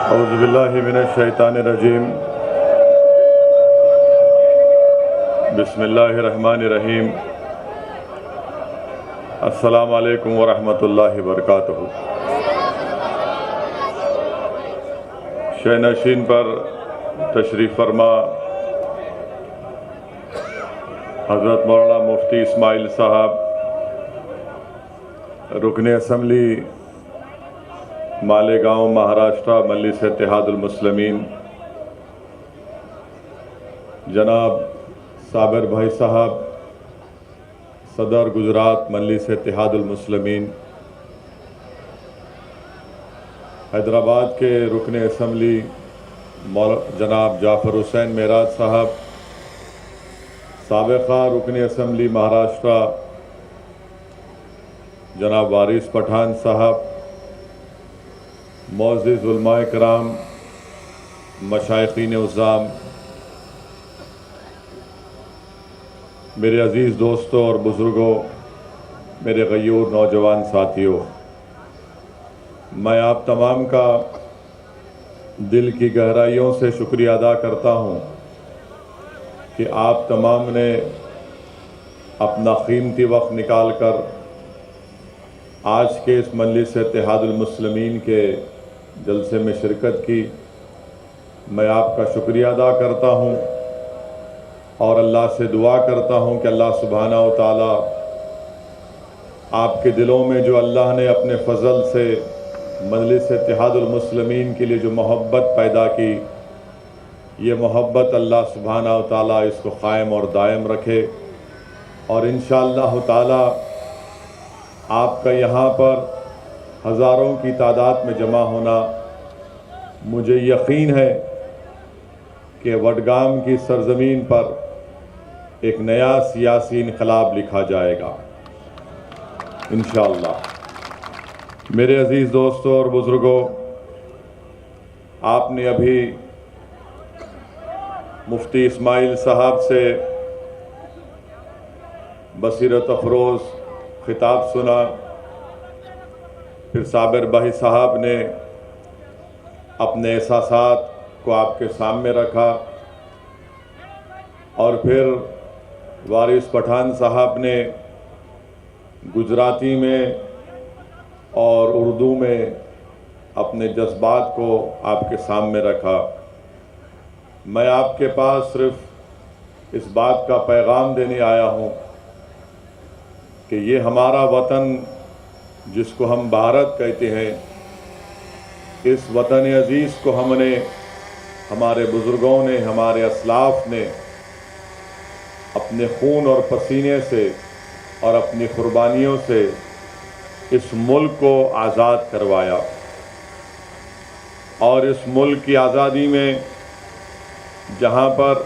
औज़ुबिल्लाहि मिनश्शैतानिर्रजीम। बिस्मिल्लाहिर्रहमानिर्रहीम। अस्सलामु अलैकुम वरहमतुल्लाहि वबरकातुहू। शहनशीन पर तशरीफ़ फरमा हज़रत मौलाना मुफ्ती इस्माइल साहब, रुकने असम्बली मालेगांव महाराष्ट्र मजलिस इत्तेहादुल मुस्लिमीन, जनाब साबिर भाई साहब, सदर गुजरात मजलिस इत्तेहादुल मुस्लिमीन, हैदराबाद के रुकने असम्बली जनाब जाफ़र हुसैन मेराज साहब, साबिक़ा रुकने असम्बली महाराष्ट्र जनाब वारिस पठान साहब, मोअज़्ज़िज़ उलमाए किराम, मशाइख़ीन उज़्ज़ाम, मेरे अज़ीज़ दोस्तों और बुज़ुर्गों, मेरे ग़य्यूर नौजवान साथियों, मैं आप तमाम का दिल की गहराइयों से शुक्रिया अदा करता हूँ कि आप तमाम ने अपना कीमती वक्त निकाल कर आज के इस मजलिस इत्तेहादुल मुस्लिमीन के जलसे में शिरकत की। मैं आपका शुक्रिया अदा करता हूँ और अल्लाह से दुआ करता हूँ कि अल्लाह सुब्हाना व तआला आपके दिलों में जो अल्लाह ने अपने फ़ज़ल से मजलिस इत्तेहादुल मुस्लिमीन के लिए जो मोहब्बत पैदा की, ये मोहब्बत अल्लाह सुब्हाना व तआला इसको क़ायम और दायम रखे। और इंशाअल्लाह ताला आपका यहाँ पर हज़ारों की तादाद में जमा होना, मुझे यकीन है कि वडगाम की सरज़मीन पर एक नया सियासी इनक़लाब लिखा जाएगा इंशाअल्लाह। मेरे अज़ीज़ दोस्तों और बुज़ुर्गों, आपने अभी मुफ्ती इस्माइल साहब से बसीरत अफरोज़ खिताब सुना, फिर साबिर भाई साहब ने अपने एहसासात को आपके सामने रखा और फिर वारिस पठान साहब ने गुजराती में और उर्दू में अपने जज्बात को आपके सामने रखा। मैं आपके पास सिर्फ इस बात का पैगाम देने आया हूँ कि ये हमारा वतन जिसको हम भारत कहते हैं, इस वतन अज़ीज़ को हमने, हमारे बुज़ुर्गों ने, हमारे असलाफ़ ने अपने खून और पसीने से और अपनी क़ुरबानियों से इस मुल्क को आज़ाद करवाया। और इस मुल्क की आज़ादी में जहाँ पर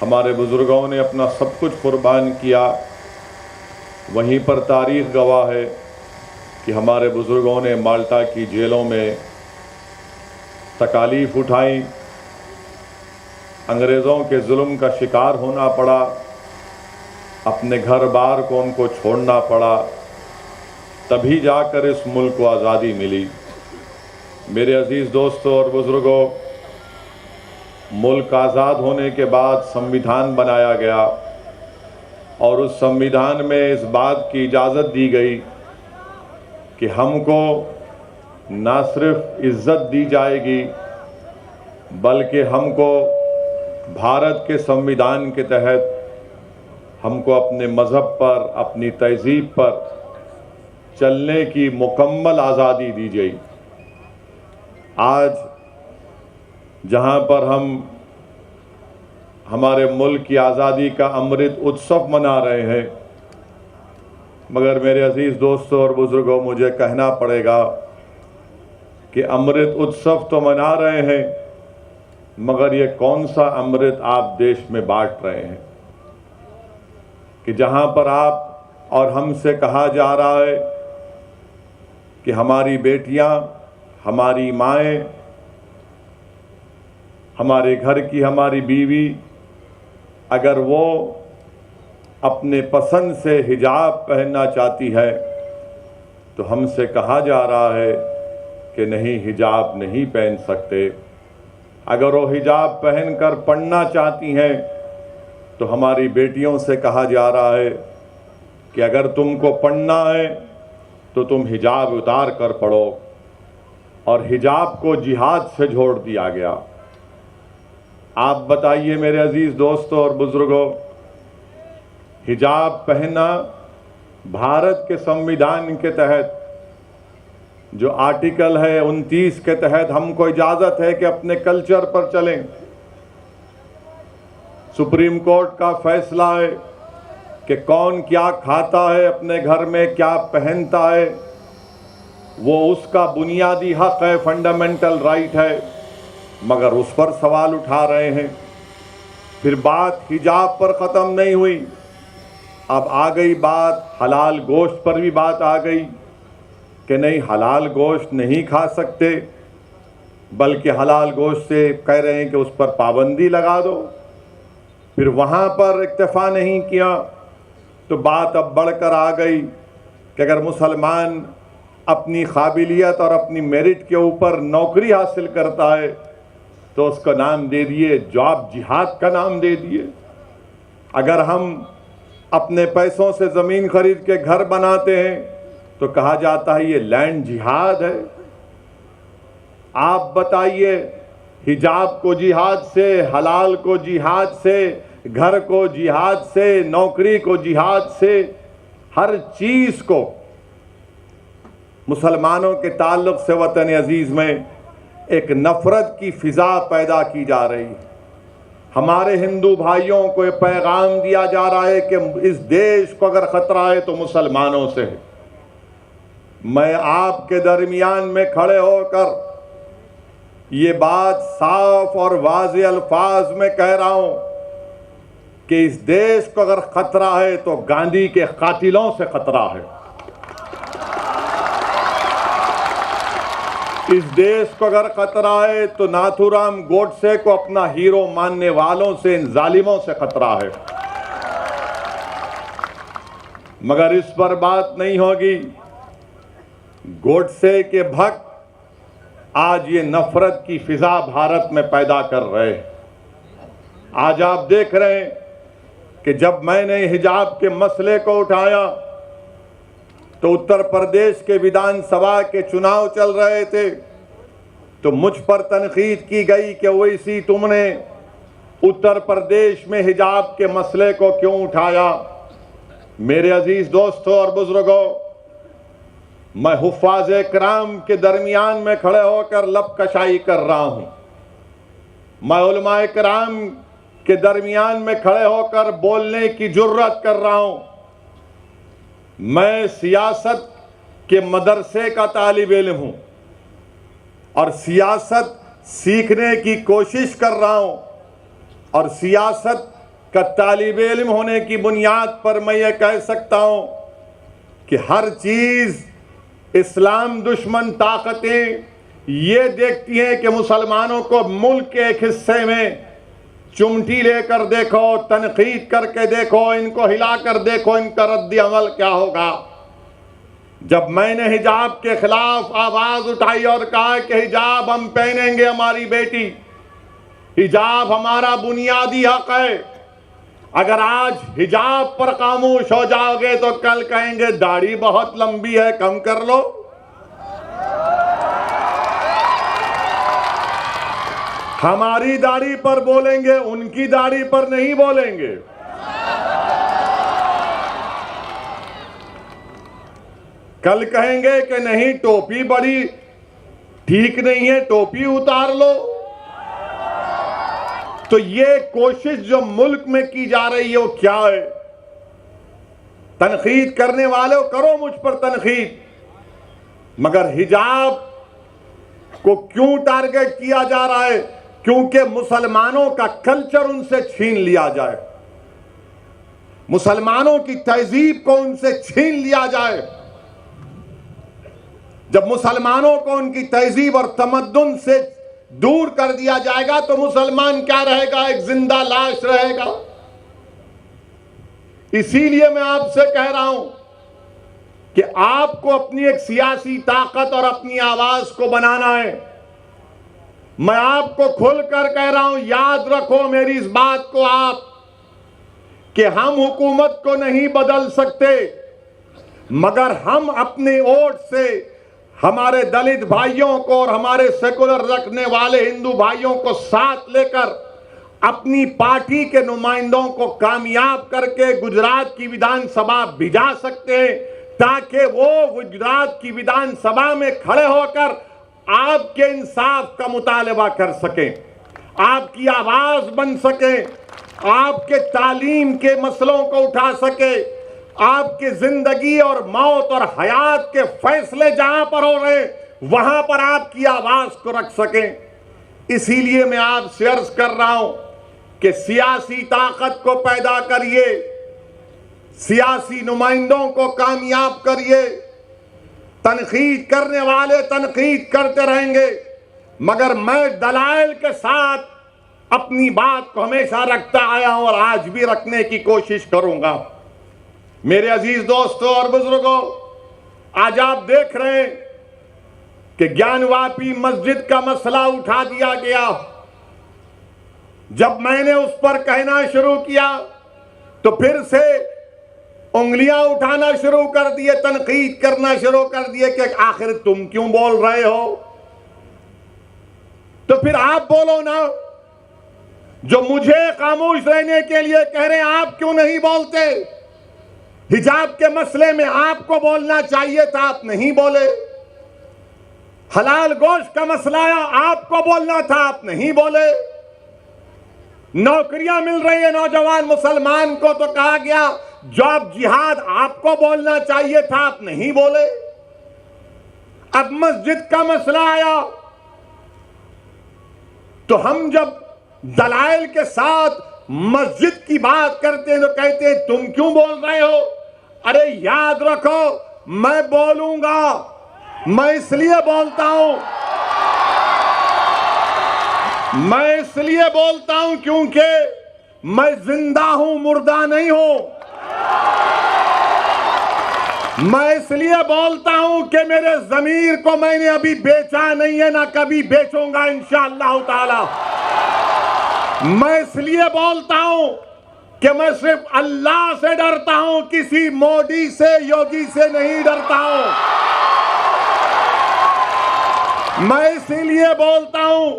हमारे बुज़ुर्गों ने अपना सब कुछ क़ुरबान किया, वहीं पर तारीख़ गवाह है कि हमारे बुज़ुर्गों ने माल्टा की जेलों में तकालीफ़ उठाई, अंग्रेज़ों के जुल्म का शिकार होना पड़ा, अपने घर बार को उनको छोड़ना पड़ा, तभी जाकर इस मुल्क को आज़ादी मिली। मेरे अज़ीज़ दोस्तों और बुज़ुर्गों, मुल्क आज़ाद होने के बाद संविधान बनाया गया और उस संविधान में इस बात की इजाज़त दी गई कि हमको ना सिर्फ इज़्ज़त दी जाएगी बल्कि हमको भारत के संविधान के तहत हमको अपने मज़हब पर, अपनी तहज़ीब पर चलने की मुकम्मल आज़ादी दी गई। आज जहाँ पर हम हमारे मुल्क की आज़ादी का अमृत उत्सव मना रहे हैं, मगर मेरे अज़ीज़ दोस्तों और बुज़ुर्गों, मुझे कहना पड़ेगा कि अमृत उत्सव तो मना रहे हैं, मगर ये कौन सा अमृत आप देश में बांट रहे हैं कि जहाँ पर आप और हमसे कहा जा रहा है कि हमारी बेटियाँ, हमारी माएँ, हमारे घर की हमारी बीवी, अगर वो अपने पसंद से हिजाब पहनना चाहती है तो हमसे कहा जा रहा है कि नहीं हिजाब नहीं पहन सकते। अगर वो हिजाब पहनकर पढ़ना चाहती हैं तो हमारी बेटियों से कहा जा रहा है कि अगर तुमको पढ़ना है तो तुम हिजाब उतार कर पढ़ो, और हिजाब को जिहाद से जोड़ दिया गया। आप बताइए मेरे अजीज दोस्तों और बुजुर्गों, हिजाब पहनना भारत के संविधान के तहत जो आर्टिकल है 29 के तहत हमको इजाजत है कि अपने कल्चर पर चलें। सुप्रीम कोर्ट का फैसला है कि कौन क्या खाता है, अपने घर में क्या पहनता है, वो उसका बुनियादी हक है, फंडामेंटल राइट है, मगर उस पर सवाल उठा रहे हैं। फिर बात हिजाब पर ख़त्म नहीं हुई, अब आ गई बात हलाल गोश्त पर भी बात आ गई कि नहीं हलाल गोश्त नहीं खा सकते, बल्कि हलाल गोश्त से कह रहे हैं कि उस पर पाबंदी लगा दो। फिर वहाँ पर इक्तफा नहीं किया तो बात अब बढ़कर आ गई कि अगर मुसलमान अपनी काबिलियत और अपनी मेरिट के ऊपर नौकरी हासिल करता है तो उसका नाम दे दिए जॉब जिहाद का नाम दे दिए। अगर हम अपने पैसों से ज़मीन खरीद के घर बनाते हैं तो कहा जाता है ये लैंड जिहाद है। आप बताइए, हिजाब को जिहाद से, हलाल को जिहाद से, घर को जिहाद से, नौकरी को जिहाद से, हर चीज़ को मुसलमानों के ताल्लुक़ से वतन अजीज़ में एक नफ़रत की फ़िज़ा पैदा की जा रही है। हमारे हिंदू भाइयों को ये पैगाम दिया जा रहा है कि इस देश को अगर ख़तरा है तो मुसलमानों से है। मैं आपके दरमियान में खड़े होकर ये बात साफ और वाज़े अल्फाज में कह रहा हूँ कि इस देश को अगर ख़तरा है तो गांधी के कातिलों से ख़तरा है। इस देश को अगर खतरा है तो नाथूराम गोडसे को अपना हीरो मानने वालों से, इन जालिमों से खतरा है। मगर इस पर बात नहीं होगी। गोडसे के भक्त आज ये नफरत की फिजा भारत में पैदा कर रहे हैं। आज आप देख रहे हैं कि जब मैंने हिजाब के मसले को उठाया तो उत्तर प्रदेश के विधानसभा के चुनाव चल रहे थे, तो मुझ पर तनकीद की गई कि वैसी तुमने उत्तर प्रदेश में हिजाब के मसले को क्यों उठाया। मेरे अजीज दोस्तों और बुजुर्गों, मैं हुफ़ाज़ किराम के दरमियान में खड़े होकर लब कशाई कर रहा हूं। मैं उलमाए किराम के दरमियान में खड़े होकर बोलने की जुर्रत कर रहा हूं। मैं सियासत के मदरसे का तालिब इल्म हूं और सियासत सीखने की कोशिश कर रहा हूं, और सियासत का तालिब इल्म होने की बुनियाद पर मैं ये कह सकता हूं कि हर चीज़ इस्लाम दुश्मन ताकतें ये देखती हैं कि मुसलमानों को मुल्क के एक हिस्से में चुमटी लेकर देखो, तनकीद करके देखो, इनको हिलाकर देखो, इनका रद्द अमल क्या होगा। जब मैंने हिजाब के खिलाफ आवाज़ उठाई और कहा कि हिजाब हम पहनेंगे, हमारी बेटी, हिजाब हमारा बुनियादी हक है, अगर आज हिजाब पर खामोश हो जाओगे तो कल कहेंगे दाढ़ी बहुत लंबी है, कम कर लो। हमारी दाढ़ी पर बोलेंगे, उनकी दाढ़ी पर नहीं बोलेंगे। कल कहेंगे कि नहीं टोपी बड़ी ठीक नहीं है, टोपी उतार लो। तो ये कोशिश जो मुल्क में की जा रही है वो क्या है? तनकीद करने वाले करो मुझ पर तनकीद, मगर हिजाब को क्यों टारगेट किया जा रहा है? क्योंकि मुसलमानों का कल्चर उनसे छीन लिया जाए, मुसलमानों की तहजीब को उनसे छीन लिया जाए। जब मुसलमानों को उनकी तहजीब और तमद्दुन से दूर कर दिया जाएगा तो मुसलमान क्या रहेगा? एक जिंदा लाश रहेगा। इसीलिए मैं आपसे कह रहा हूं कि आपको अपनी एक सियासी ताकत और अपनी आवाज को बनाना है। मैं आपको खुलकर कह रहा हूं, याद रखो मेरी इस बात को आप, कि हम हुकूमत को नहीं बदल सकते, मगर हम अपने वोट से हमारे दलित भाइयों को और हमारे सेकुलर रखने वाले हिंदू भाइयों को साथ लेकर अपनी पार्टी के नुमाइंदों को कामयाब करके गुजरात की विधानसभा भिजा सकते हैं, ताकि वो गुजरात की विधानसभा में खड़े होकर आपके इंसाफ का मुतालबा कर सकें, आपकी आवाज बन सके, आपके तालीम के मसलों को उठा सके, आपकी जिंदगी और मौत और हयात के फैसले जहां पर हो रहे वहां पर आपकी आवाज को रख सकें। इसीलिए मैं आपसे अर्ज कर रहा हूं कि सियासी ताकत को पैदा करिए, सियासी नुमाइंदों को कामयाब करिए। तनकीद करने वाले तनकीद करते रहेंगे, मगर मैं दलाइल के साथ अपनी बात को हमेशा रखता आया हूं और आज भी रखने की कोशिश करूंगा। मेरे अजीज दोस्तों और बुजुर्गों, आज आप देख रहे हैं कि ज्ञानवापी मस्जिद का मसला उठा दिया गया। जब मैंने उस पर कहना शुरू किया तो फिर से उंगलियां उठाना शुरू कर दिए, तनकीद करना शुरू कर दिए कि आखिर तुम क्यों बोल रहे हो। तो फिर आप बोलो ना, जो मुझे खामोश रहने के लिए कह रहे हैं, आप क्यों नहीं बोलते? हिजाब के मसले में आपको बोलना चाहिए था, आप नहीं बोले। हलाल गोश्त का मसला आया, आपको बोलना था, आप नहीं बोले। नौकरियां मिल रही है नौजवान मुसलमान को तो कहा गया जॉब जिहाद, आपको बोलना चाहिए था, आप नहीं बोले। अब मस्जिद का मसला आया तो हम जब दलाइल के साथ मस्जिद की बात करते हैं तो कहते हैं तुम क्यों बोल रहे हो। अरे याद रखो, मैं बोलूंगा, मैं इसलिए बोलता हूं, मैं इसलिए बोलता हूं क्योंकि मैं जिंदा हूं, मुर्दा नहीं हूं। मैं इसलिए बोलता हूं कि मेरे ज़मीर को मैंने अभी बेचा नहीं है, ना कभी बेचूंगा इंशाअल्लाह ताला। मैं इसलिए बोलता हूं कि मैं सिर्फ अल्लाह से डरता हूं, किसी मोदी से, योगी से नहीं डरता हूं। मैं इसीलिए बोलता हूं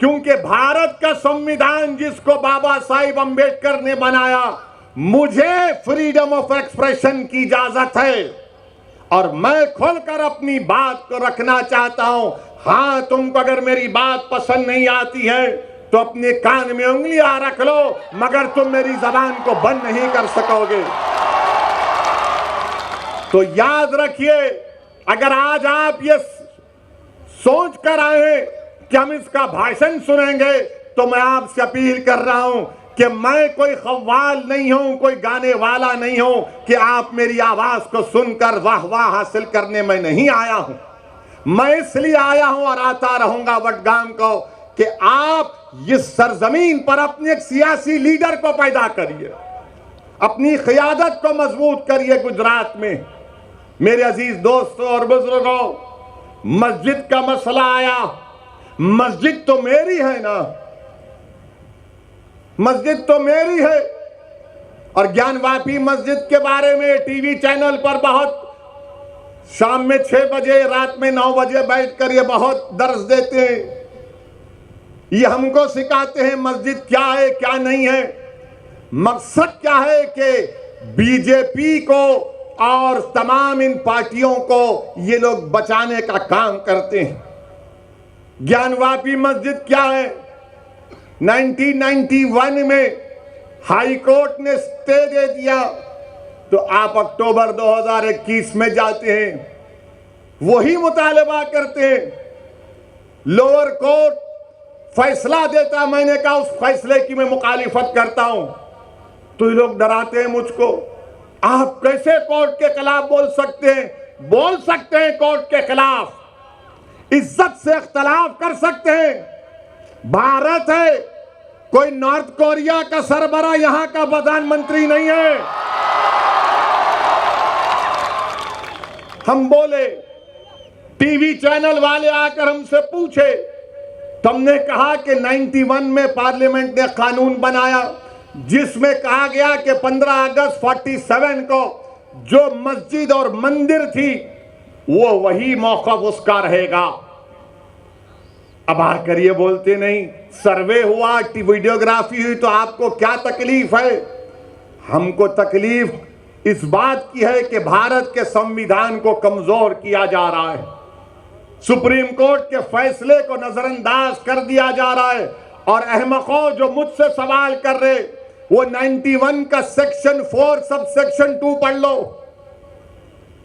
क्योंकि भारत का संविधान जिसको बाबा साहिब अंबेडकर ने बनाया, मुझे फ्रीडम ऑफ एक्सप्रेशन की इजाजत है और मैं खुलकर अपनी बात को रखना चाहता हूं। हां, तुमको अगर मेरी बात पसंद नहीं आती है तो अपने कान में उंगलियां रख लो, मगर तुम मेरी जबान को बंद नहीं कर सकोगे। तो याद रखिए, अगर आज आप ये सोच कर आए कि हम इसका भाषण सुनेंगे, तो मैं आपसे अपील कर रहा हूं कि मैं कोई खव्वाल नहीं हूं, कोई गाने वाला नहीं हूं कि आप मेरी आवाज को सुनकर वाह वाह हासिल करने में नहीं आया हूं। मैं इसलिए आया हूं और आता रहूंगा वडगाम को कि आप इस सरजमीन पर अपने एक सियासी लीडर को पैदा करिए, अपनी क़ियादत को मजबूत करिए गुजरात में। मेरे अजीज दोस्तों और बुजुर्गों, मस्जिद का मसला आया, मस्जिद तो मेरी है ना, मस्जिद तो मेरी है। और ज्ञानवापी मस्जिद के बारे में टीवी चैनल पर बहुत शाम में 6 बजे, रात में 9 बजे बैठकर ये बहुत दर्स देते हैं, ये हमको सिखाते हैं मस्जिद क्या है क्या नहीं है। मकसद क्या है कि बीजेपी को और तमाम इन पार्टियों को ये लोग बचाने का काम करते हैं। ज्ञानवापी मस्जिद क्या है? 1991 में हाई कोर्ट ने स्टे दे दिया, तो आप अक्टूबर 2021 में जाते हैं, वही मुतालबा करते हैं। लोअर कोर्ट फैसला देता, मैंने कहा उस फैसले की मैं मुखालिफत करता हूं, तो ये लोग डराते हैं मुझको। आप कैसे कोर्ट के खिलाफ बोल सकते हैं? बोल सकते हैं कोर्ट के खिलाफ, इज्जत से इख्तलाफ कर सकते हैं। भारत है, कोई नॉर्थ कोरिया का सरबरा यहां का प्रधानमंत्री नहीं है। हम बोले, टीवी चैनल वाले आकर हमसे पूछे, तुमने कहा कि 91 में पार्लियामेंट ने कानून बनाया जिसमें कहा गया कि 15 अगस्त 47 को जो मस्जिद और मंदिर थी वो वही मौक़िफ़ उसका रहेगा। अब आकर ये बोलते नहीं, सर्वे हुआ, वीडियोग्राफी हुई, तो आपको क्या तकलीफ है? हमको तकलीफ इस बात की है कि भारत के संविधान को कमजोर किया जा रहा है, सुप्रीम कोर्ट के फैसले को नजरअंदाज कर दिया जा रहा है। और अहमकों जो मुझसे सवाल कर रहे, वो 91 का सेक्शन 4 सब सेक्शन 2 पढ़ लो।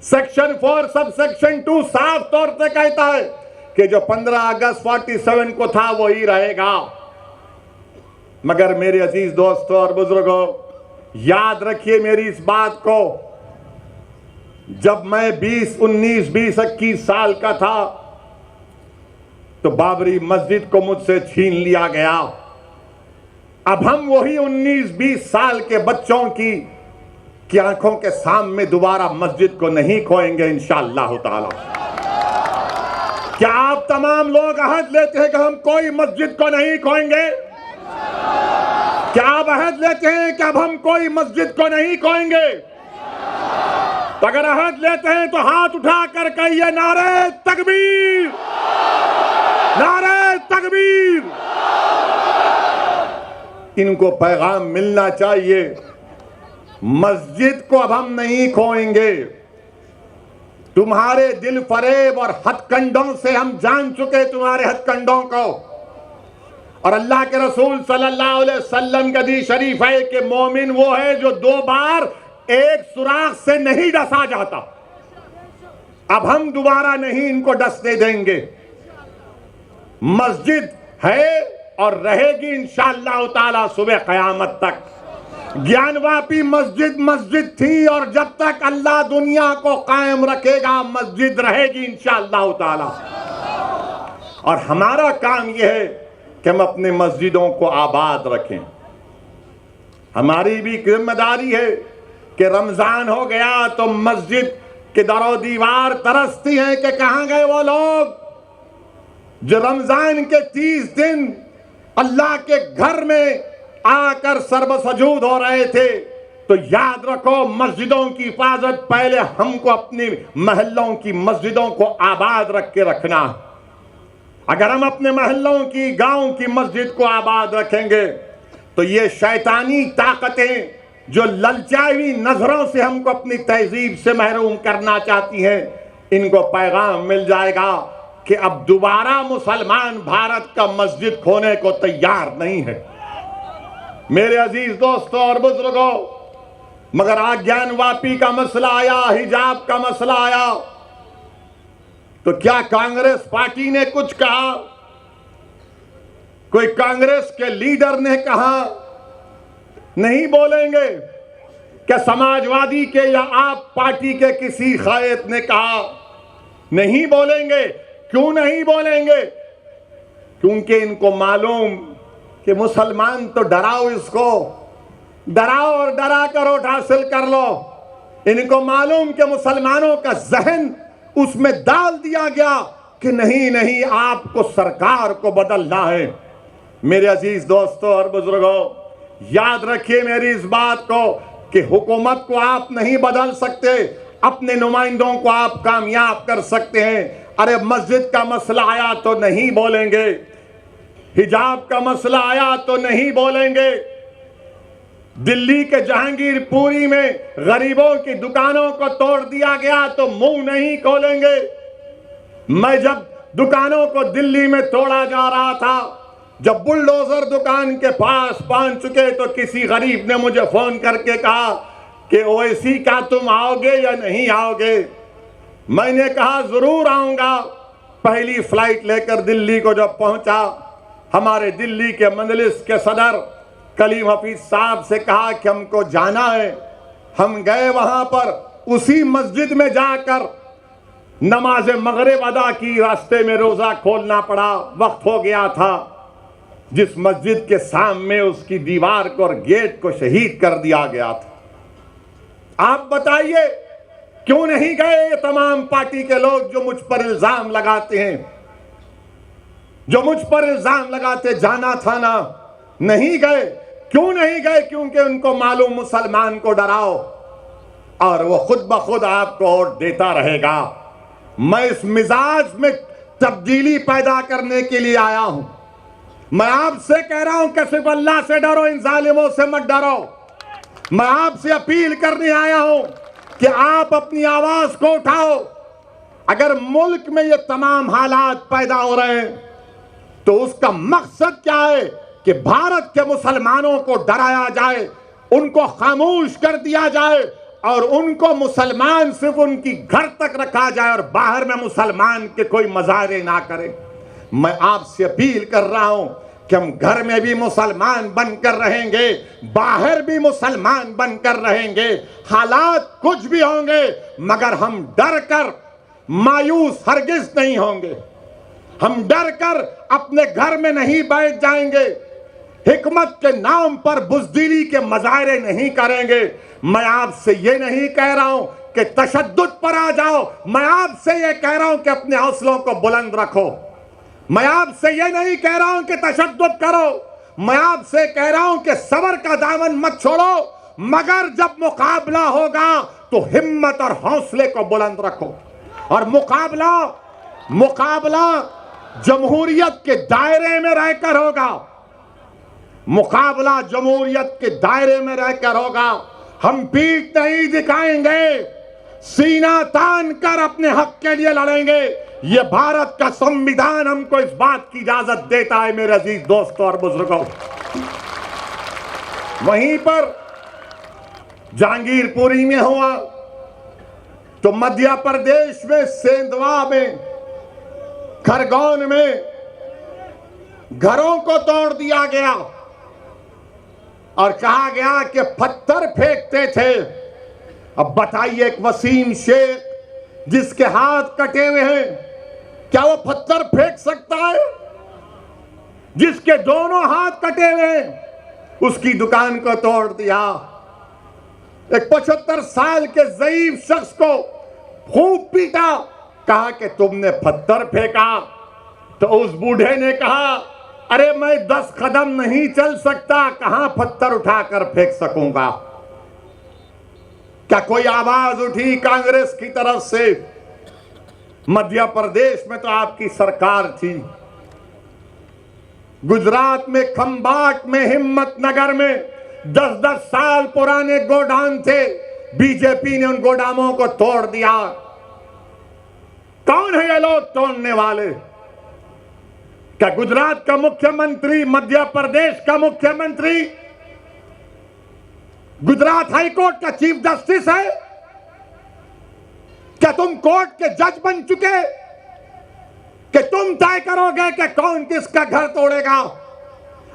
सेक्शन 4 सब सेक्शन 2 साफ तौर से कहता है कि जो 15 अगस्त 47 को था वही रहेगा। मगर मेरे अजीज दोस्तों और बुजुर्गों, याद रखिए मेरी इस बात को, जब मैं 21 साल का था तो बाबरी मस्जिद को मुझसे छीन लिया गया। अब हम वही 19-20 साल के बच्चों की आंखों के सामने दोबारा मस्जिद को नहीं खोएंगे इंशाअल्लाह ताला। क्या आप तमाम लोग अहद लेते हैं कि हम कोई मस्जिद को नहीं खोएंगे? क्या आप अहद लेते हैं कि अब हम कोई मस्जिद को नहीं खोएंगे? तो अगर अहद लेते हैं तो हाथ उठाकर कहिए नारे तकबीर, नारे तकबीर। इनको पैगाम मिलना चाहिए, मस्जिद को अब हम नहीं खोएंगे। तुम्हारे दिल फरेब और हथकंडों से हम जान चुके तुम्हारे हथकंडों को। और अल्लाह के रसूल सल्लल्लाहु अलैहि वसल्लम का हदीस शरीफ है कि मोमिन वो है जो 2 बार एक सुराख से नहीं डसा जाता। अब हम दोबारा नहीं इनको डसने देंगे। मस्जिद है और रहेगी इंशाअल्लाह ताला सुबह क़यामत तक। ज्ञानवापी मस्जिद मस्जिद थी और जब तक अल्लाह दुनिया को कायम रखेगा मस्जिद रहेगी इंशाअल्लाह ताला। और हमारा काम यह है कि हम अपने मस्जिदों को आबाद रखें। हमारी भी जिम्मेदारी है कि रमजान हो गया तो मस्जिद के दरो दीवार तरसती हैं कि कहां गए वो लोग जो रमजान के 30 दिन अल्लाह के घर में आकर सर्वसजूद हो रहे थे। तो याद रखो, मस्जिदों की हिफाजत पहले हमको अपनी महल्लों की मस्जिदों को आबाद रख के रखना। अगर हम अपने महल्लों की, गांव की मस्जिद को आबाद रखेंगे तो ये शैतानी ताकतें जो ललचाई हुई नजरों से हमको अपनी तहजीब से महरूम करना चाहती हैं, इनको पैगाम मिल जाएगा कि अब दोबारा मुसलमान भारत का मस्जिद खोने को तैयार नहीं है। मेरे अजीज दोस्तों और बुजुर्गों, मगर आज्ञानवापी का मसला आया, हिजाब का मसला आया, तो क्या कांग्रेस पार्टी ने कुछ कहा? कोई कांग्रेस के लीडर ने कहा? नहीं बोलेंगे। क्या समाजवादी के या आप पार्टी के किसी कायद ने कहा? नहीं बोलेंगे। क्यों नहीं बोलेंगे? क्योंकि इनको मालूम कि मुसलमान तो डराओ, इसको डराओ और डरा कर वोट हासिल कर लो। इनको मालूम कि मुसलमानों का जहन उसमें डाल दिया गया कि नहीं नहीं, आपको सरकार को बदलना है। मेरे अजीज दोस्तों और बुजुर्गों, याद रखिए मेरी इस बात को कि हुकूमत को आप नहीं बदल सकते, अपने नुमाइंदों को आप कामयाब कर सकते हैं। अरे मस्जिद का मसला आया तो नहीं बोलेंगे, हिजाब का मसला आया तो नहीं बोलेंगे, दिल्ली के जहांगीरपुरी में गरीबों की दुकानों को तोड़ दिया गया तो मुंह नहीं खोलेंगे। मैं जब दुकानों को दिल्ली में तोड़ा जा रहा था, जब बुलडोजर दुकान के पास पहुंच चुके तो किसी गरीब ने मुझे फोन करके कहा कि ओवैसी का तुम आओगे या नहीं आओगे? मैंने कहा जरूर आऊंगा। पहली फ्लाइट लेकर दिल्ली को जब पहुंचा, हमारे दिल्ली के मजलिस के सदर कलीम हफीज साहब से कहा कि हमको जाना है। हम गए वहां पर, उसी मस्जिद में जाकर नमाज मगरिब अदा की, रास्ते में रोजा खोलना पड़ा, वक्त हो गया था। जिस मस्जिद के सामने उसकी दीवार को और गेट को शहीद कर दिया गया था। आप बताइए, क्यों नहीं गए ये तमाम पार्टी के लोग जो मुझ पर इल्जाम लगाते हैं, जो मुझ पर इल्जाम लगाते जाना था ना, नहीं गए। क्यों नहीं गए? क्योंकि उनको मालूम मुसलमान को डराओ और वो खुद ब खुद आपको वोट देता रहेगा। मैं इस मिजाज में तब्दीली पैदा करने के लिए आया हूं। मैं आपसे कह रहा हूं कि सिर्फ अल्लाह से डरो, इन जालिमों से मत डरो। मैं आपसे अपील करने आया हूं कि आप अपनी आवाज को उठाओ। अगर मुल्क में ये तमाम हालात पैदा हो रहे हैं तो उसका मकसद क्या है कि भारत के मुसलमानों को डराया जाए, उनको खामोश कर दिया जाए और उनको मुसलमान सिर्फ उनकी घर तक रखा जाए और बाहर में मुसलमान के कोई मजारे ना करें। मैं आपसे अपील कर रहा हूं कि हम घर में भी मुसलमान बनकर रहेंगे, बाहर भी मुसलमान बनकर रहेंगे। हालात कुछ भी होंगे मगर हम डर कर मायूस हरगिज नहीं होंगे। हम डर कर अपने घर में नहीं बैठ जाएंगे, हिकमत के नाम पर बुज़दिली के मजारे नहीं करेंगे। मैं आपसे ये नहीं कह रहा हूं कि तशद्दुद पर आ जाओ, मैं आपसे ये कह रहा हूं कि अपने हौसलों को बुलंद रखो। मैं आपसे ये नहीं कह रहा हूं कि तशद्दुद करो, मैं आपसे कह रहा हूं कि सब्र का दामन मत छोड़ो, मगर जब मुकाबला होगा तो हिम्मत और हौसले को बुलंद रखो। और मुकाबला जमहूरियत के दायरे में रहकर होगा, मुकाबला जमहूरियत के दायरे में रहकर होगा। हम पीठ नहीं दिखाएंगे, सीना तान कर अपने हक के लिए लड़ेंगे। ये भारत का संविधान हमको इस बात की इजाजत देता है मेरे अजीज दोस्तों और बुजुर्गों। वहीं पर जहांगीरपुरी में हुआ तो मध्य प्रदेश में सेंधवा में, खरगोन में घरों को तोड़ दिया गया और कहा गया कि पत्थर फेंकते थे। अब बताइए, एक वसीम शेख जिसके हाथ कटे हुए हैं, क्या वो पत्थर फेंक सकता है? जिसके दोनों हाथ कटे हुए हैं उसकी दुकान को तोड़ दिया। एक 75 साल के ज़ईफ शख्स को खूब पीटा, कहा कि तुमने पत्थर फेंका। तो उस बूढ़े ने कहा, अरे मैं 10 कदम नहीं चल सकता, कहां पत्थर उठाकर फेंक सकूंगा। क्या कोई आवाज उठी कांग्रेस की तरफ से? मध्य प्रदेश में तो आपकी सरकार थी, गुजरात में खंबाट में, हिम्मतनगर में 10-10 साल पुराने गोडाउन थे, बीजेपी ने उन गोदामों को तोड़ दिया। कौन है ये लोग तोड़ने वाले? क्या गुजरात का मुख्यमंत्री, मध्य प्रदेश का मुख्यमंत्री, गुजरात हाईकोर्ट का चीफ जस्टिस है? क्या तुम कोर्ट के जज बन चुके कि तुम तय करोगे कि कौन किसका घर तोड़ेगा?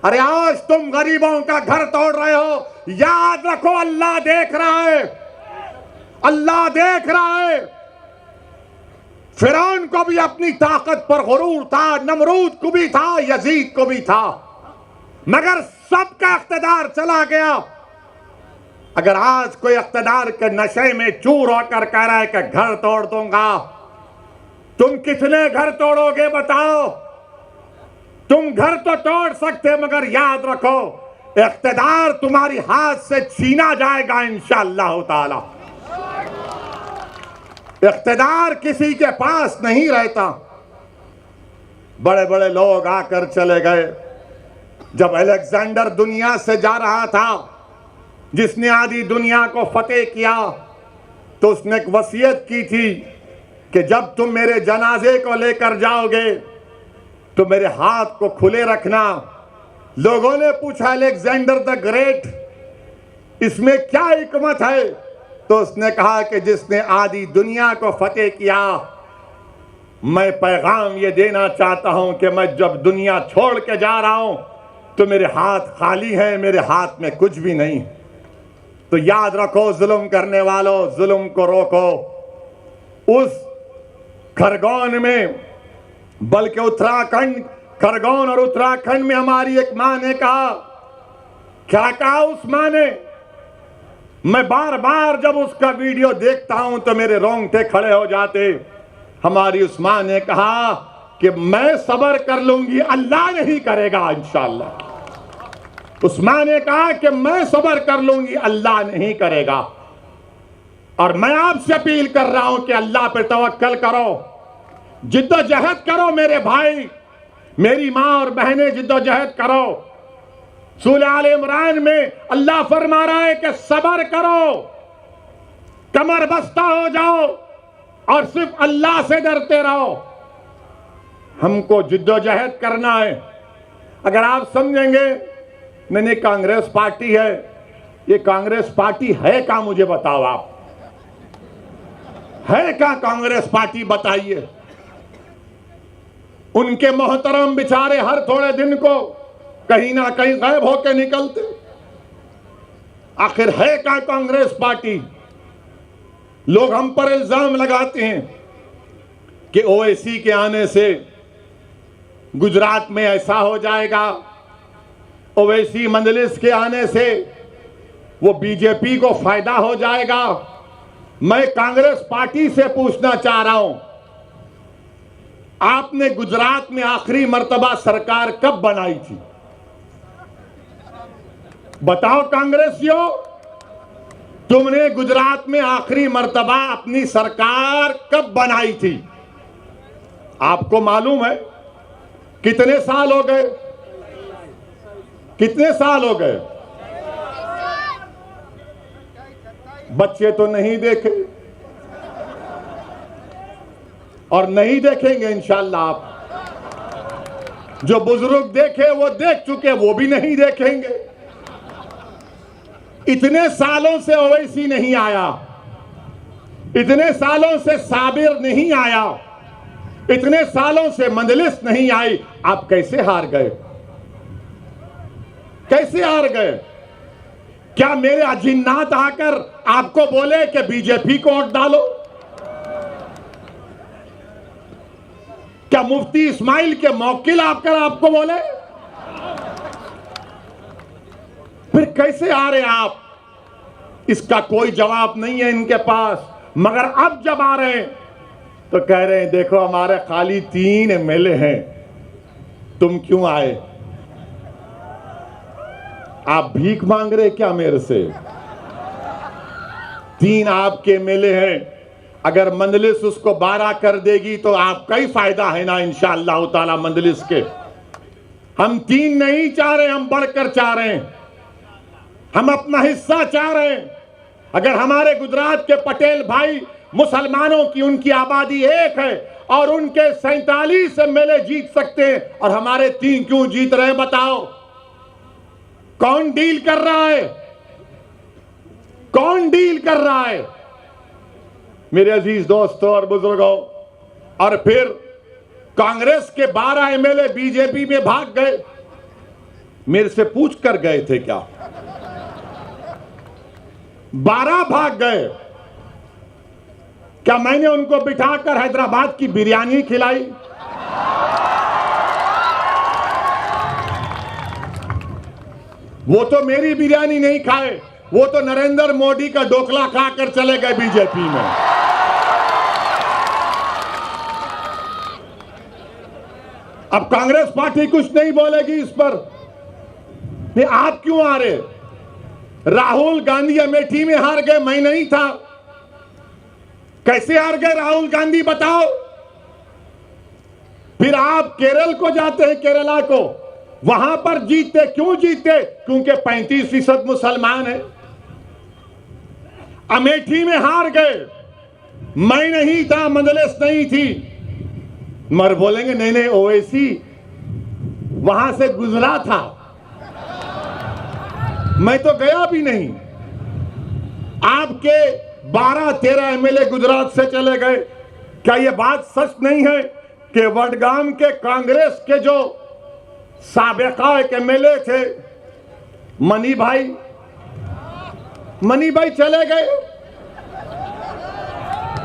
अरे आज तुम गरीबों का घर तोड़ रहे हो, याद रखो अल्लाह देख रहा है, अल्लाह देख रहा है। फिरौन को भी अपनी ताकत पर गुरूर था, नमरूद को भी था, यजीद को भी था, मगर सबका इख्तिदार चला गया। अगर आज कोई इख्तिदार के नशे में चूर होकर कह रहा है कि घर तोड़ दूंगा, तुम कितने घर तोड़ोगे बताओ? तुम घर तो तोड़ सकते, मगर याद रखो इख्तिदार तुम्हारी हाथ से छीना जाएगा इंशाअल्लाह ताला। इख्तिदार किसी के पास नहीं रहता। बड़े बड़े लोग आकर चले गए। जब अलेक्जेंडर दुनिया से जा रहा था, जिसने आधी दुनिया को फतेह किया, तो उसने एक वसीयत की थी कि जब तुम मेरे जनाजे को लेकर जाओगे तो मेरे हाथ को खुले रखना। लोगों ने पूछा, अलेक्जेंडर द ग्रेट, इसमें क्या हिकमत है? तो उसने कहा कि जिसने आधी दुनिया को फतेह किया, मैं पैगाम ये देना चाहता हूं कि मैं जब दुनिया छोड़ के जा रहा हूं तो मेरे हाथ खाली हैं, मेरे हाथ में कुछ भी नहीं। तो याद रखो, जुल्म करने वालों, जुल्म को रोको। उस खरगोन में, बल्कि उत्तराखंड, खरगोन और उत्तराखंड में हमारी एक मां ने कहा, क्या कहा उस मां ने? मैं बार बार जब उसका वीडियो देखता हूं तो मेरे रोंगटे खड़े हो जाते। हमारी उस मां ने कहा कि मैं सब्र कर लूंगी, अल्लाह नहीं करेगा इंशाअल्लाह। उस मां ने कहा कि मैं सब्र कर लूंगी, अल्लाह नहीं करेगा। और मैं आपसे अपील कर रहा हूं कि अल्लाह पे तवक्कल करो, जिद्दोजहद करो मेरे भाई, मेरी मां और बहनें, जिद्दोजहद करो। सूरह आल इमरान में अल्लाह फरमा रहा है कि सब्र करो, कमर बस्ता हो जाओ और सिर्फ अल्लाह से डरते रहो। हमको जिद्दोजहद करना है। अगर आप समझेंगे नहीं कांग्रेस पार्टी है, ये कांग्रेस पार्टी है क्या? मुझे बताओ, आप है क्या कांग्रेस पार्टी? बताइए। उनके मोहतरम बेचारे हर थोड़े दिन को कहीं ना कहीं गायब होकर निकलते। आखिर है क्या कांग्रेस पार्टी? लोग हम पर इल्जाम लगाते हैं कि ओवैसी के आने से गुजरात में ऐसा हो जाएगा, ओवैसी मंजलिस के आने से वो बीजेपी को फायदा हो जाएगा। मैं कांग्रेस पार्टी से पूछना चाह रहा हूं, आपने गुजरात में आखिरी मर्तबा सरकार कब बनाई थी? बताओ कांग्रेसियों, तुमने गुजरात में आखिरी मर्तबा अपनी सरकार कब बनाई थी? आपको मालूम है? कितने साल हो गए? कितने साल हो गए? बच्चे तो नहीं देखे और नहीं देखेंगे इंशाअल्लाह। आप जो बुजुर्ग देखे वो देख चुके, वो भी नहीं देखेंगे। इतने सालों से ओवैसी नहीं आया, इतने सालों से साबिर नहीं आया, इतने सालों से मंजलिस नहीं आई। आप कैसे हार गए? कैसे हार गए? क्या मेरे अजिन्नात आकर आपको बोले कि बीजेपी को वोट डालो? क्या मुफ्ती इस्माइल के मौकिल आकर आपको बोले? फिर कैसे आ रहे आप? इसका कोई जवाब नहीं है इनके पास। मगर अब जब आ रहे हैं तो कह रहे हैं देखो हमारे खाली 3 एमएलए हैं, तुम क्यों आए? आप भीख मांग रहे क्या मेरे से? 3 आपके एमएलए हैं, अगर मंजलिस उसको 12 कर देगी तो आपका ही फायदा है ना इंशाअल्लाह ताला मंजलिस के। हम 3 नहीं चाह रहे, हम बढ़कर चाह रहे हैं, हम अपना हिस्सा चाह रहे हैं। अगर हमारे गुजरात के पटेल भाई मुसलमानों की उनकी आबादी 1 है और उनके 47 एमएलए जीत सकते हैं और हमारे 3 क्यों जीत रहे हैं? बताओ कौन डील कर रहा है? कौन डील कर रहा है? मेरे अजीज दोस्तों और बुजुर्गों, और फिर कांग्रेस के 12 एमएलए बीजेपी में भाग गए। मेरे से पूछ कर गए थे क्या? 12 भाग गए। क्या मैंने उनको बिठाकर हैदराबाद की बिरयानी खिलाई? वो तो मेरी बिरयानी नहीं खाए, वो तो नरेंद्र मोदी का ढोकला खाकर चले गए बीजेपी में। अब कांग्रेस पार्टी कुछ नहीं बोलेगी इस पर। नहीं, आप क्यों आ रहे? राहुल गांधी अमेठी में हार गए, मैं नहीं था। कैसे हार गए राहुल गांधी बताओ? फिर आप केरल को जाते हैं, केरला को, वहां पर जीतते। क्यों जीतते? क्योंकि 35% मुसलमान है। अमेठी में हार गए, मैं नहीं था, मंजलिस नहीं थी। मगर बोलेंगे नहीं नहीं ओवैसी वहां से गुजरा था, मैं तो गया भी नहीं। आपके 12-13 एमएलए गुजरात से चले गए। क्या यह बात सच नहीं है कि वडगाम के कांग्रेस के जो साबिका एक एमएलए थे मनी भाई चले गए,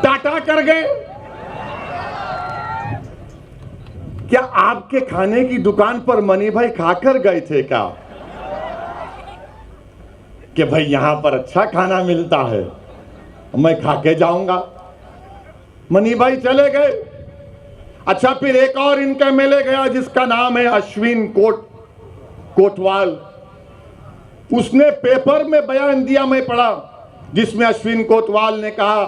टाटा कर गए? क्या आपके खाने की दुकान पर मनी भाई खाकर गए थे क्या? कि भाई यहां पर अच्छा खाना मिलता है, मैं खा के जाऊंगा। मनी भाई चले गए। अच्छा, फिर एक और इनका एमएलए गया जिसका नाम है अश्विन कोटवाल। उसने पेपर में बयान दिया, मैं पढ़ा, जिसमें अश्विन कोतवाल ने कहा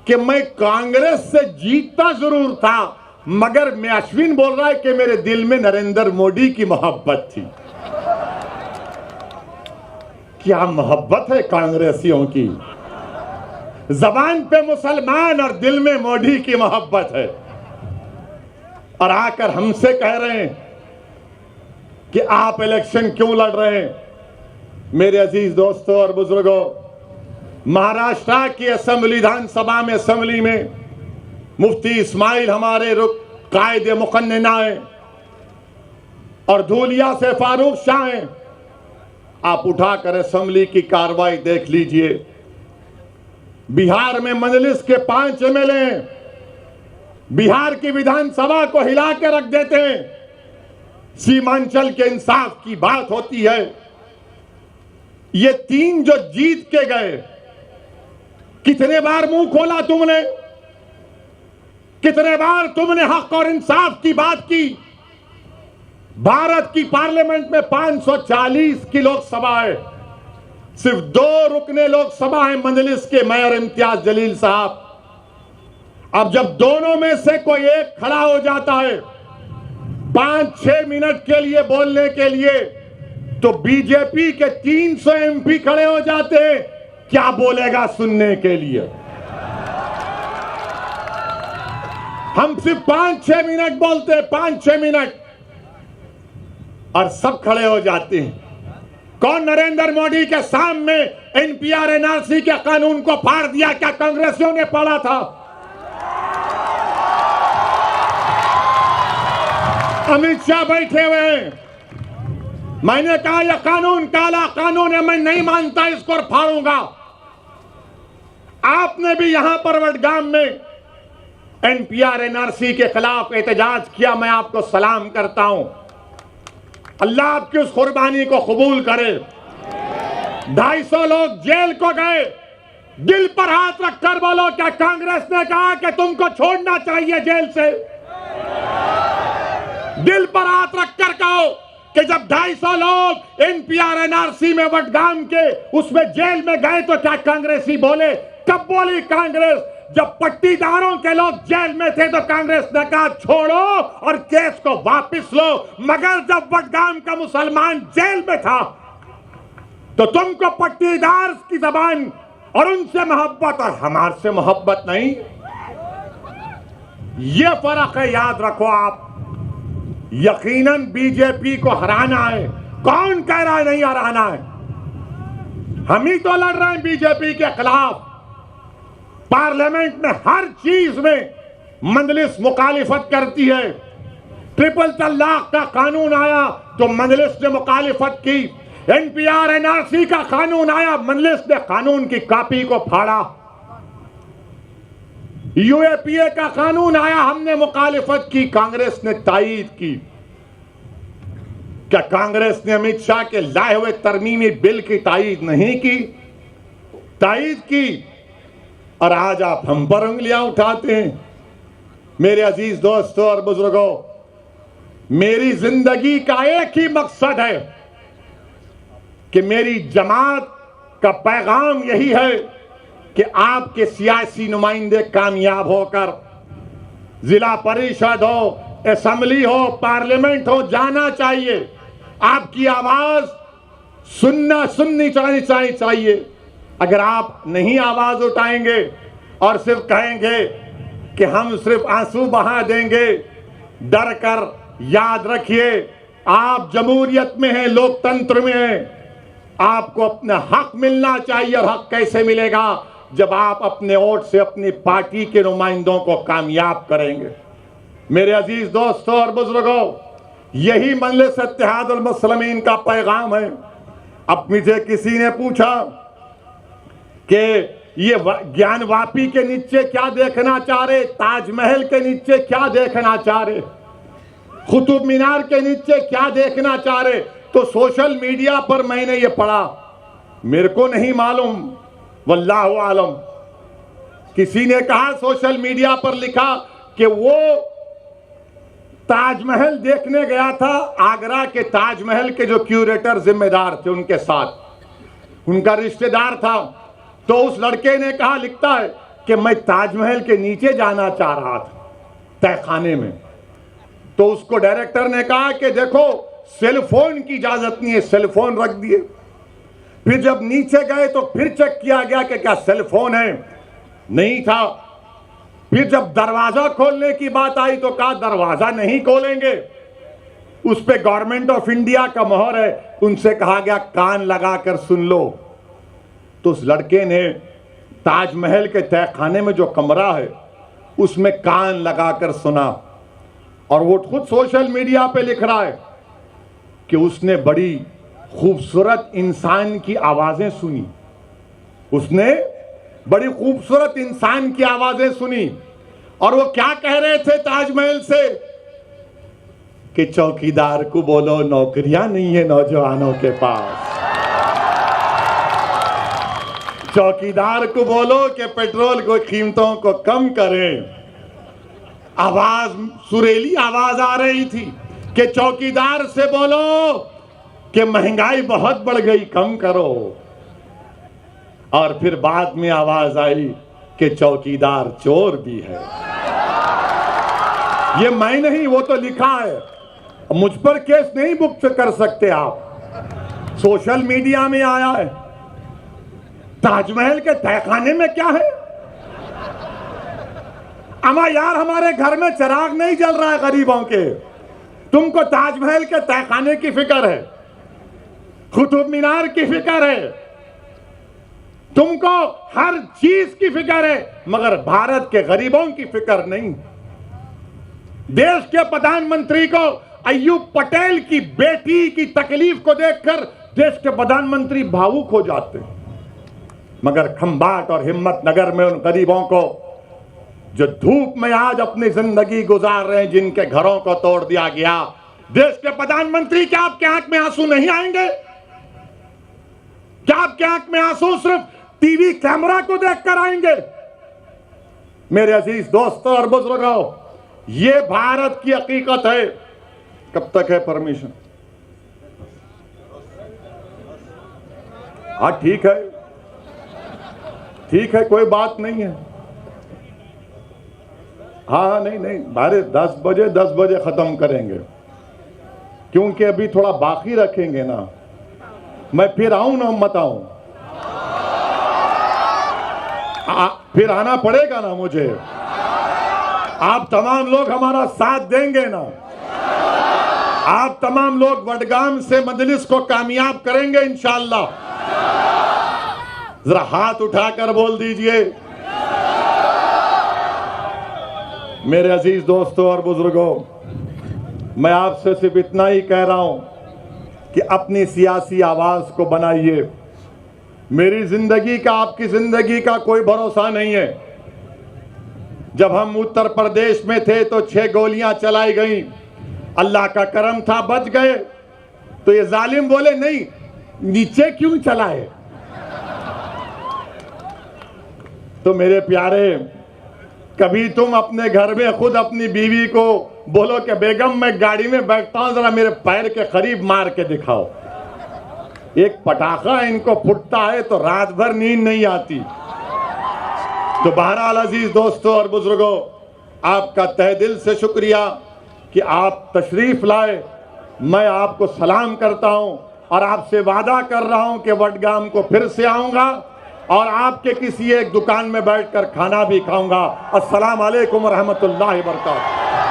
कि मैं कांग्रेस से जीतता जरूर था, मगर मैं, अश्विन बोल रहा है कि मेरे दिल में नरेंद्र मोदी की मोहब्बत थी। क्या मोहब्बत है कांग्रेसियों की, जबान पे मुसलमान और दिल में मोदी की मोहब्बत है, और आकर हमसे कह रहे हैं कि आप इलेक्शन क्यों लड़ रहे हैं। मेरे अजीज दोस्तों और बुजुर्गों, महाराष्ट्र की असेंबली, विधानसभा में, असेंबली में मुफ्ती इस्माइल हमारे कायदे मुकन्नना है और धूलिया से फारूक शाह हैं। आप उठाकर असेंबली की कार्रवाई देख लीजिए। बिहार में मजलिस के 5 एमएलए हैं, बिहार की विधानसभा को हिला के रख देते हैं। सीमांचल के इंसाफ की बात होती है। ये 3 जो जीत के गए, कितने बार मुंह खोला तुमने, कितने बार तुमने हक और इंसाफ की बात की। भारत की पार्लियामेंट में 540 की लोकसभा है, सिर्फ 2 रुकने लोकसभा है मजलिस के, मेयर इम्तियाज जलील साहब। अब जब दोनों में से कोई एक खड़ा हो जाता है 5-6 मिनट के लिए बोलने के लिए, तो बीजेपी के 300 एमपी खड़े हो जाते हैं, क्या बोलेगा सुनने के लिए। हम सिर्फ 5-6 मिनट बोलते हैं, 5-6 मिनट, और सब खड़े हो जाते हैं। कौन नरेंद्र मोदी के सामने एनपीआर एनआरसी के कानून को फाड़ दिया, क्या कांग्रेसियों ने पढ़ा था? अमित शाह बैठे हुए हैं। मैंने कहा यह कानून काला कानून है, मैं नहीं मानता इसको और फाड़ूंगा। आपने भी यहां पर वडगाम में एनपीआर एनआरसी के खिलाफ एहतजाज किया, मैं आपको सलाम करता हूं। अल्लाह आपकी उस कुर्बानी को कबूल करे। 250 लोग जेल को गए। दिल पर हाथ रखकर बोलो, क्या कांग्रेस ने कहा कि तुमको छोड़ना चाहिए जेल से? दिल पर हाथ रखकर कहो कि जब 250 लोग एनपीआर एनआरसी में वडगाम के उसमें जेल में गए तो क्या कांग्रेसी बोले? कब बोली कांग्रेस? जब पट्टीदारों के लोग जेल में थे तो कांग्रेस ने कहा छोड़ो और केस को वापस लो, मगर जब वडगाम का मुसलमान जेल में था तो तुमको पट्टीदार की जबान और उनसे मोहब्बत और हमारे से मोहब्बत नहीं। ये फर्क है, याद रखो आप। यकीनन बीजेपी को हराना है। कौन कह रहा है नहीं हराना है? हम ही तो लड़ रहे हैं बीजेपी के खिलाफ। पार्लियामेंट में हर चीज में मजलिस मुखालिफत करती है। ट्रिपल तलाक का कानून आया तो मजलिस ने मुखालिफत की। एनपीआर एनआरसी का कानून आया, मजलिस ने कानून की कॉपी को फाड़ा। यूएपीए का कानून आया, हमने मुखालिफत की, कांग्रेस ने तायीद की। क्या कांग्रेस ने अमित शाह के लाए हुए तरमीमी बिल की तायीद नहीं की? तायीद की। और आज आप हम पर उंगलियां उठाते हैं। मेरे अजीज दोस्तों और बुजुर्गों, मेरी जिंदगी का एक ही मकसद है कि मेरी जमात का पैगाम यही है कि आपके सियासी नुमाइंदे कामयाब होकर जिला परिषद हो, असेंबली हो, पार्लियामेंट हो, जाना चाहिए। आपकी आवाज सुननी चाहिए। अगर आप नहीं आवाज उठाएंगे और सिर्फ कहेंगे कि हम सिर्फ आंसू बहा देंगे, डर कर, याद रखिए आप जमहूरियत में हैं, लोकतंत्र में हैं। आपको अपना हक मिलना चाहिए। और हक कैसे मिलेगा? जब आप अपने वोट से अपनी पार्टी के नुमाइंदों को कामयाब करेंगे। मेरे अजीज दोस्तों और बुजुर्गों, यही मजलिस इत्तेहादुल मुस्लिमीन का पैगाम है। अब मुझे किसी ने पूछा कि ये ज्ञानवापी के नीचे क्या देखना चाह रहे, ताजमहल के नीचे क्या देखना चाह रहे, कुतुब मीनार के नीचे क्या देखना चाह रहे? तो सोशल मीडिया पर मैंने ये पढ़ा मेरे को नहीं मालूम, वल्लाहु आलम। किसी ने कहा, सोशल मीडिया पर लिखा कि वो ताजमहल देखने गया था, आगरा के ताजमहल के जो क्यूरेटर जिम्मेदार थे उनके साथ, उनका रिश्तेदार था। तो उस लड़के ने कहा, लिखता है कि मैं ताजमहल के नीचे जाना चाह रहा था, तहखाने में। तो उसको डायरेक्टर ने कहा कि देखो सेल फोन की इजाजत नहीं है, सेल फोन रख दिए। फिर जब नीचे गए तो फिर चेक किया गया कि क्या सेल फोन है, नहीं था। फिर जब दरवाजा खोलने की बात आई तो कहा दरवाजा नहीं खोलेंगे, उस पे गवर्नमेंट ऑफ इंडिया का मोहर है। उनसे कहा गया कान लगाकर सुन लो। तो उस लड़के ने ताजमहल के तहखाने में जो कमरा है उसमें कान लगाकर सुना, और वो खुद सोशल मीडिया पे लिख रहा है कि उसने बड़ी खूबसूरत इंसान की आवाजें सुनी, उसने बड़ी खूबसूरत इंसान की आवाजें सुनी। और वो क्या कह रहे थे ताजमहल से कि चौकीदार को बोलो नौकरियां नहीं है नौजवानों के पास, चौकीदार को बोलो कि पेट्रोल को कीमतों को कम करें। आवाज, सुरीली आवाज आ रही थी कि चौकीदार से बोलो कि महंगाई बहुत बढ़ गई, कम करो। और फिर बाद में आवाज आई कि चौकीदार चोर भी है। ये मैं नहीं, वो तो लिखा है। मुझ पर केस नहीं बुक कर सकते आप, सोशल मीडिया में आया है। ताजमहल के तहखाने में क्या है? अमा यार, हमारे घर में चिराग नहीं जल रहा है गरीबों के, तुमको ताजमहल के तहखाने की फिक्र है, कुतुब मीनार की फिक्र है, तुमको हर चीज की फिक्र है, मगर भारत के गरीबों की फिक्र नहीं। देश के प्रधानमंत्री को अय्यूब पटेल की बेटी की तकलीफ को देखकर देश के प्रधानमंत्री भावुक हो जाते हैं, मगर खंबाट और हिम्मतनगर में उन गरीबों को जो धूप में आज अपनी जिंदगी गुजार रहे हैं, जिनके घरों को तोड़ दिया गया, देश के प्रधानमंत्री, क्या आपके आंख में आंसू नहीं आएंगे? क्या आपके आंख में आंसू सिर्फ टीवी कैमरा को देखकर आएंगे? मेरे अजीज दोस्तों और बुजुर्गों, ये भारत की हकीकत है। कब तक है परमिशन? हाँ ठीक है, ठीक है, कोई बात नहीं है। हाँ नहीं नहीं, 10 बजे खत्म करेंगे, क्योंकि अभी थोड़ा बाकी रखेंगे ना। मैं फिर आऊं ना, मत आऊं, फिर आना पड़ेगा ना मुझे। आप तमाम लोग हमारा साथ देंगे ना, आप तमाम लोग वडगाम से मजलिस को कामयाब करेंगे इंशाअल्लाह। जरा हाथ उठाकर बोल दीजिए। मेरे अजीज दोस्तों और बुजुर्गों, मैं आपसे सिर्फ इतना ही कह रहा हूं कि अपनी सियासी आवाज को बनाइए। मेरी जिंदगी का, आपकी जिंदगी का कोई भरोसा नहीं है। जब हम उत्तर प्रदेश में थे तो 6 गोलियां चलाई गई, अल्लाह का करम था बच गए। तो ये जालिम बोले नहीं, नीचे क्यों चलाए? तो मेरे प्यारे, कभी तुम अपने घर में खुद अपनी बीवी को बोलो कि बेगम मैं गाड़ी में बैठता हूं, जरा मेरे पैर के करीब मार के दिखाओ। एक पटाखा इनको फुटता है तो रात भर नींद नहीं आती। तो बहरहाल अजीज दोस्तों और बुजुर्गों, आपका तहे दिल से शुक्रिया कि आप तशरीफ लाए। मैं आपको सलाम करता हूं और आपसे वादा कर रहा हूं कि वडगाम को फिर से आऊंगा और आपके किसी एक दुकान में बैठकर खाना भी खाऊंगा। अस्सलाम वालेकुम रहमतुल्लाहि व बरकातहू।